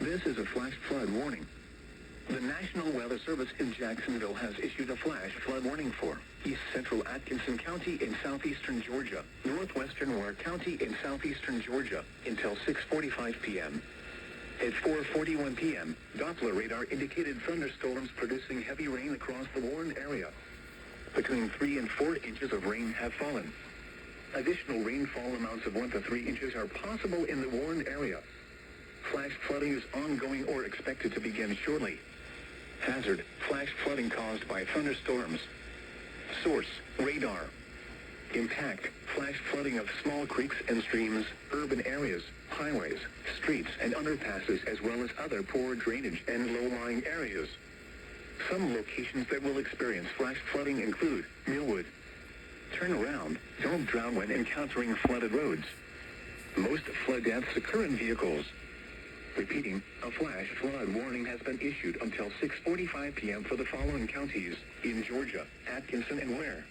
This is a flash flood warning. The National Weather Service in Jacksonville has issued a flash flood warning for East Central Atkinson County in southeastern Georgia, northwestern Ware County in southeastern Georgia, until 6:45 p.m. At 4:41 p.m., Doppler radar indicated thunderstorms producing heavy rain across the Warren area. Between 3 and 4 inches of rain have fallen. Additional rainfall amounts of 1 to 3 inches are possible in the Warren area. Flash flooding is ongoing or expected to begin shortly. Hazard: flash flooding caused by thunderstorms. Source: radar. Impact: flash flooding of small creeks and streams, urban areas, highways, streets and underpasses, as well as other poor drainage and low-lying areas. Some locations that will experience flash flooding include Millwood. Turn around, don't drown when encountering flooded roads. Most flood deaths occur in vehicles. Repeating, a flash flood warning has been issued until 6:45 p.m. for the following counties in Georgia: Atkinson and Ware.